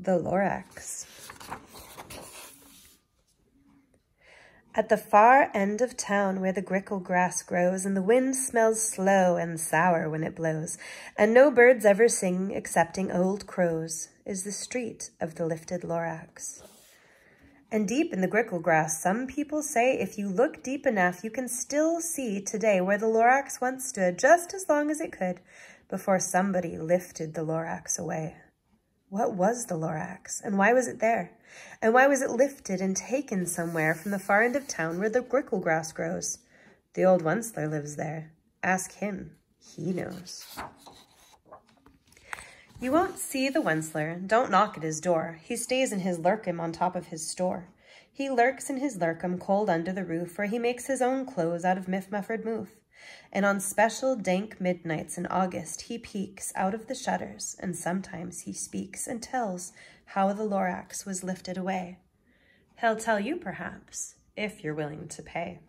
The Lorax. At the far end of town where the grickle grass grows and the wind smells slow and sour when it blows, and no birds ever sing excepting old crows, is the street of the lifted Lorax. And deep in the grickle grass, some people say if you look deep enough, you can still see today where the Lorax once stood just as long as it could before somebody lifted the Lorax away. What was the Lorax, and why was it there? And why was it lifted and taken somewhere from the far end of town where the grickle grass grows? The old Onceler lives there. Ask him. He knows. You won't see the Onceler. Don't knock at his door. He stays in his lurkum on top of his store. He lurks in his lurkum cold under the roof, where he makes his own clothes out of miff-mufford moof. And on special dank midnights in August, he peeks out of the shutters, and sometimes he speaks and tells how the Lorax was lifted away. He'll tell you, perhaps, if you're willing to pay.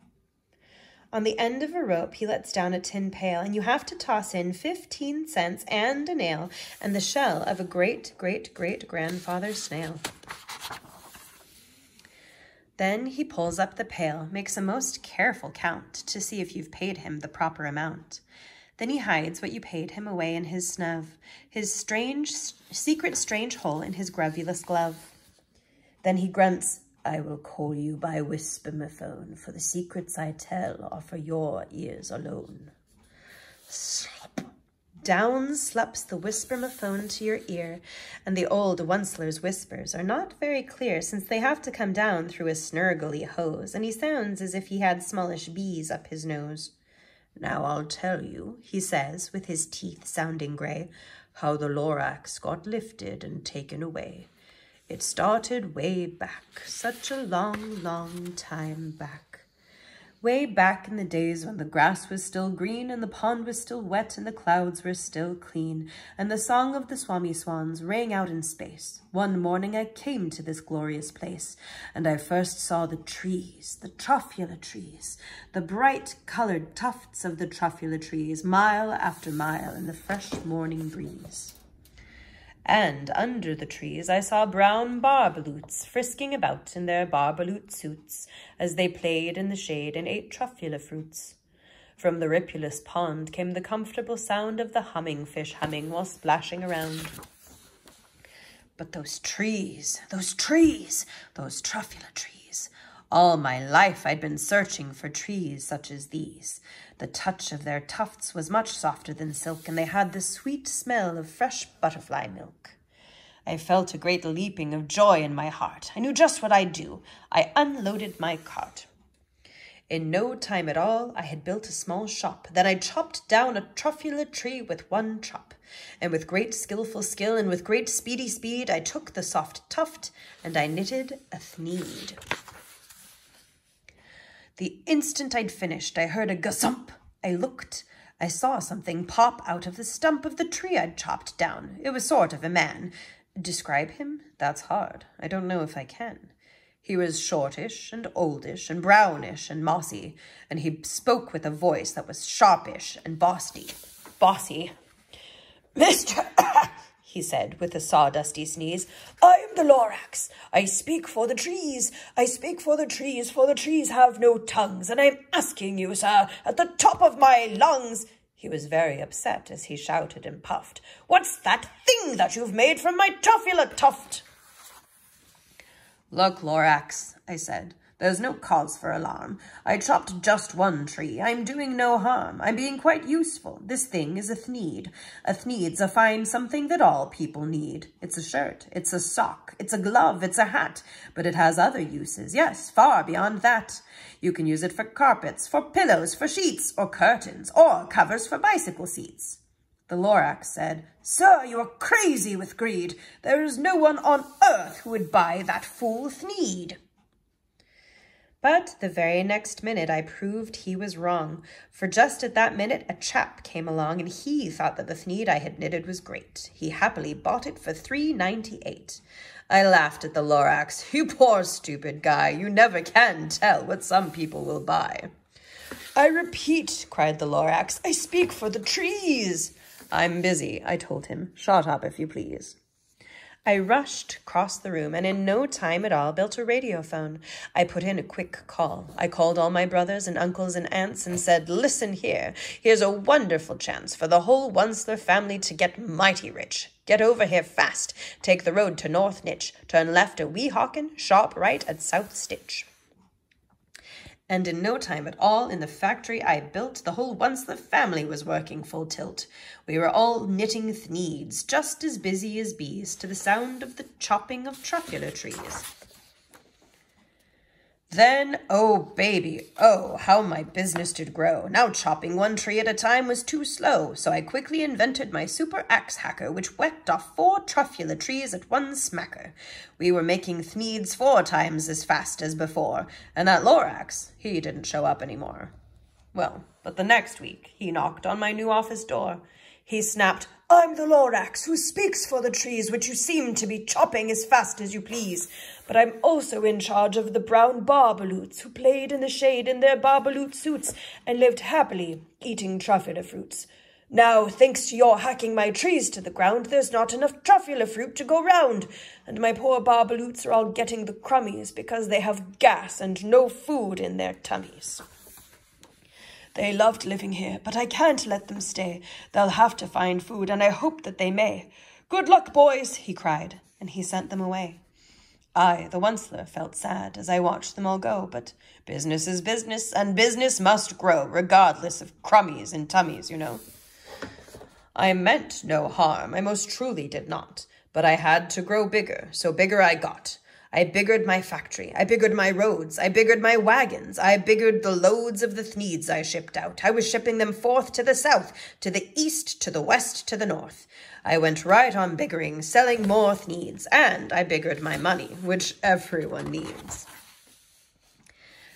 On the end of a rope, he lets down a tin pail, and you have to toss in 15 cents and a nail and the shell of a great-great-great-grandfather snail. Then he pulls up the pail, makes a most careful count to see if you've paid him the proper amount. Then he hides what you paid him away in his snub, his secret strange hole in his grovulous glove. Then he grunts, "I will call you by whisper-my-phone, for the secrets I tell are for your ears alone." Slop. Down slops the whisper-my-phone to your ear, and the old Onceler's whispers are not very clear, since they have to come down through a snurgly hose, and he sounds as if he had smallish bees up his nose. "Now I'll tell you," he says, with his teeth sounding grey, "how the Lorax got lifted and taken away. It started way back, such a long, long time back. Way back in the days when the grass was still green and the pond was still wet and the clouds were still clean and the song of the swami swans rang out in space. One morning I came to this glorious place, and I first saw the trees, the truffula trees, the bright-colored tufts of the truffula trees, mile after mile in the fresh morning breeze. And under the trees I saw brown barbaloots frisking about in their barbaloot suits as they played in the shade and ate truffula fruits. From the ripulous pond came the comfortable sound of the humming fish humming while splashing around. But those trees, those truffula trees. All my life I'd been searching for trees such as these. The touch of their tufts was much softer than silk, and they had the sweet smell of fresh butterfly milk. I felt a great leaping of joy in my heart. I knew just what I'd do. I unloaded my cart. In no time at all, I had built a small shop. Then I chopped down a truffula tree with one chop. And with great skillful skill and with great speedy speed, I took the soft tuft and I knitted a thneed. The instant I'd finished, I heard a gazump. I looked. I saw something pop out of the stump of the tree I'd chopped down. It was sort of a man. Describe him? That's hard. I don't know if I can. He was shortish and oldish and brownish and mossy, and he spoke with a voice that was sharpish and bossy. "Mr. he said with a sawdusty sneeze, "I am the Lorax. I speak for the trees. I speak for the trees have no tongues, and I'm asking you, sir, at the top of my lungs." He was very upset as he shouted and puffed, "What's that thing that you've made from my truffula tuft?" "Look, Lorax," I said, "there's no cause for alarm. I chopped just one tree. I'm doing no harm. I'm being quite useful. This thing is a thneed. A thneed's a fine something that all people need. It's a shirt, it's a sock, it's a glove, it's a hat, but it has other uses, yes, far beyond that. You can use it for carpets, for pillows, for sheets, or curtains, or covers for bicycle seats." The Lorax said, "Sir, you are crazy with greed. There is no one on earth who would buy that fool thneed." But the very next minute I proved he was wrong, for just at that minute a chap came along and he thought that the thneed I had knitted was great. He happily bought it for $3.98. I laughed at the Lorax. "You poor stupid guy, you never can tell what some people will buy." "I repeat," cried the Lorax, "I speak for the trees." "I'm busy," I told him. "Shut up, if you please." I rushed across the room and in no time at all built a radiophone. I put in a quick call. I called all my brothers and uncles and aunts and said, "Listen here. Here's a wonderful chance for the whole Onceler family to get mighty rich. Get over here fast. Take the road to North Nitch. Turn left at Weehawken, sharp right at South Stitch." And in no time at all, in the factory I built, the whole Onceler family was working full tilt. We were all knitting thneeds, just as busy as bees, to the sound of the chopping of truffula trees. Then, oh baby, oh, how my business did grow. Now chopping one tree at a time was too slow, so I quickly invented my super axe hacker, which whacked off 4 truffula trees at one smacker. We were making thneeds 4 times as fast as before, and that Lorax, he didn't show up anymore. Well, but the next week, he knocked on my new office door. He snapped, "I'm the Lorax who speaks for the trees which you seem to be chopping as fast as you please. But I'm also in charge of the brown barbaloots who played in the shade in their barbaloot suits and lived happily eating truffula fruits. Now, thanks to your hacking my trees to the ground, there's not enough truffula fruit to go round, and my poor barbaloots are all getting the crummies because they have gas and no food in their tummies. They loved living here, but I can't let them stay. They'll have to find food, and I hope that they may. Good luck, boys," he cried, and he sent them away. I, the Onceler, felt sad as I watched them all go, but business is business, and business must grow, regardless of crummies and tummies, you know. I meant no harm, I most truly did not, but I had to grow bigger, so bigger I got. I biggered my factory, I biggered my roads, I biggered my wagons, I biggered the loads of the thneeds I shipped out. I was shipping them forth to the south, to the east, to the west, to the north. I went right on biggering, selling more thneeds, and I biggered my money, which everyone needs.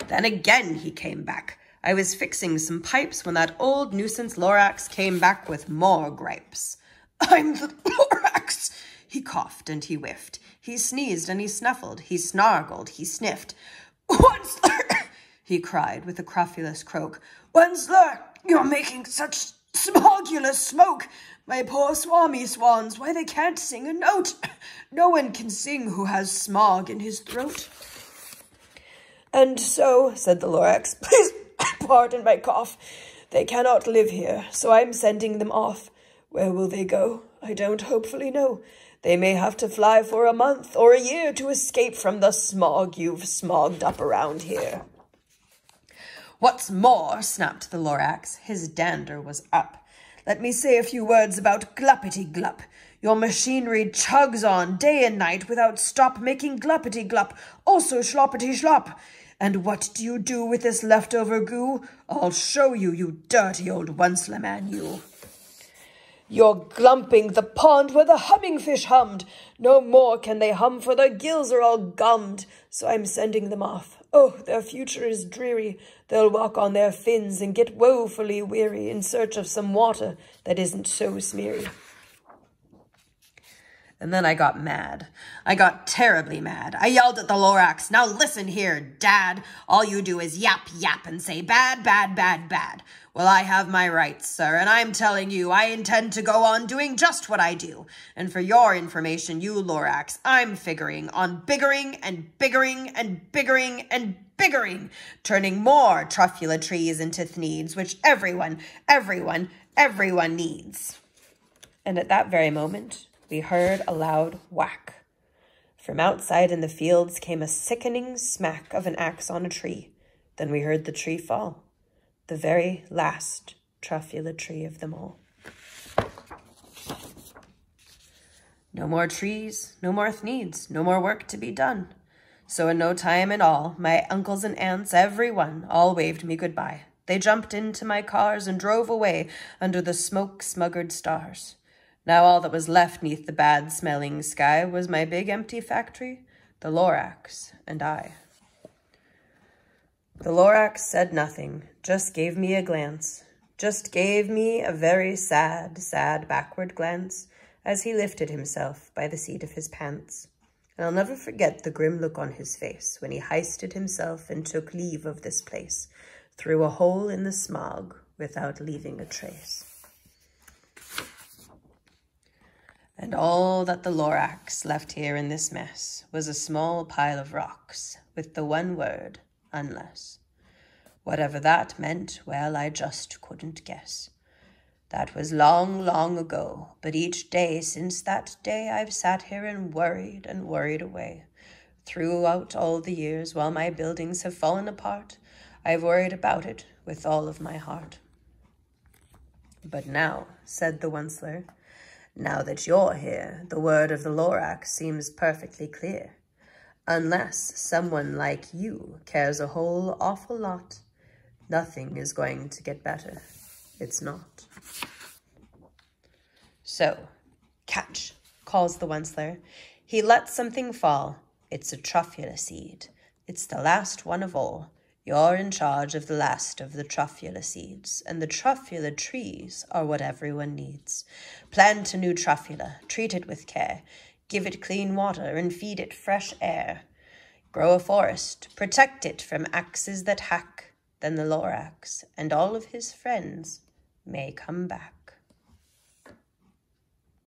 Then again he came back. I was fixing some pipes when that old nuisance Lorax came back with more gripes. "I'm the Lorax!" He coughed and he whiffed. He sneezed and he snuffled. He snargled. He sniffed. "Onceler!" he cried with a crofulous croak. "Onceler, you're making such smogulous smoke. My poor swami swans, why they can't sing a note. No one can sing who has smog in his throat." "And so," said the Lorax, "please pardon my cough. They cannot live here, so I'm sending them off. Where will they go? I don't hopefully know. They may have to fly for a month or a year to escape from the smog you've smogged up around here." "What's more," snapped the Lorax, his dander was up, "let me say a few words about gluppity-glup. Your machinery chugs on day and night without stop making gluppity-glup, also schloppity-schlop. And what do you do with this leftover goo? I'll show you, you dirty old Onceler man, you." "You're glumping the pond where the humming-fish hummed. No more can they hum, for their gills are all gummed. So I'm sending them off. Oh, their future is dreary. They'll walk on their fins and get woefully weary in search of some water that isn't so smeary." And then I got mad. I got terribly mad. I yelled at the Lorax, "Now listen here, Dad. All you do is yap, yap, and say bad, bad, bad, bad. Well, I have my rights, sir, and I'm telling you I intend to go on doing just what I do. And for your information, you Lorax, I'm figuring on biggering and biggering and biggering and biggering, turning more truffula trees into thneeds, which everyone needs." And at that very moment, we heard a loud whack. From outside in the fields came a sickening smack of an axe on a tree. Then we heard the tree fall, the very last truffula tree of them all. No more trees, no more thneeds, no more work to be done. So in no time at all, my uncles and aunts, everyone, all waved me goodbye. They jumped into my cars and drove away under the smoke-smuggered stars. Now all that was left neath the bad-smelling sky was my big empty factory, the Lorax, and I. The Lorax said nothing, just gave me a glance, just gave me a very sad, sad backward glance as he lifted himself by the seat of his pants. And I'll never forget the grim look on his face when he heisted himself and took leave of this place through a hole in the smog without leaving a trace. And all that the Lorax left here in this mess was a small pile of rocks with the one word, unless. Whatever that meant, well, I just couldn't guess. That was long, long ago, but each day since that day I've sat here and worried away. Throughout all the years, while my buildings have fallen apart, I've worried about it with all of my heart. But now, said the Onceler, now that you're here, the word of the Lorax seems perfectly clear. Unless someone like you cares a whole awful lot, nothing is going to get better. It's not. So, catch, calls the Onceler. He lets something fall. It's a truffula seed. It's the last one of all. You're in charge of the last of the truffula seeds, and the truffula trees are what everyone needs. Plant a new truffula, treat it with care, give it clean water, and feed it fresh air. Grow a forest, protect it from axes that hack, then the Lorax and all of his friends may come back.